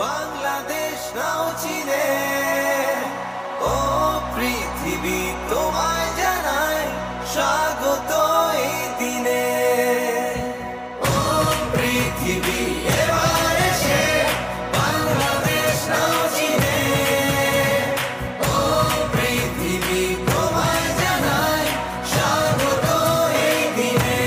বাংলাদেশ নাও চিনে, ও পৃথিবী তোমায় জানাই স্বাগত এই দিনে। ও পৃথিবী এবার এসে বাংলাদেশ নাও চিনে, ও পৃথিবী তোমায় জানাই স্বাগত এই দিনে।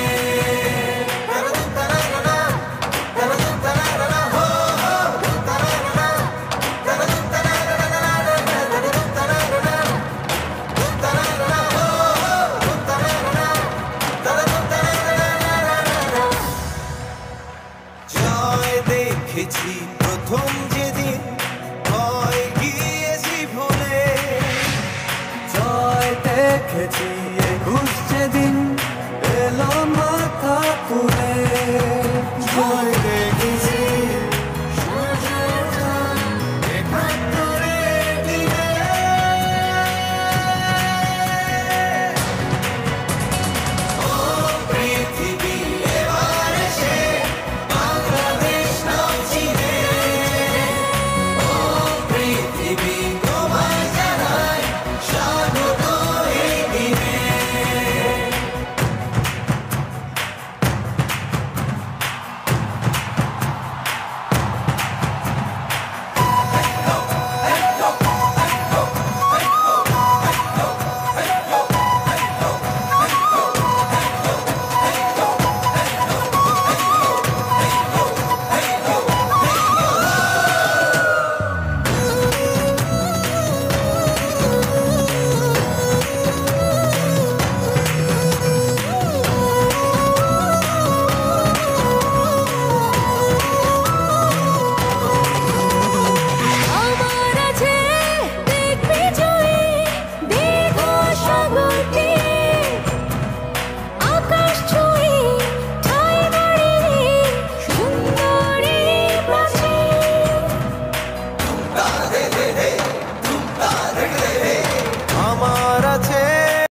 জয় দেখেছি প্রথম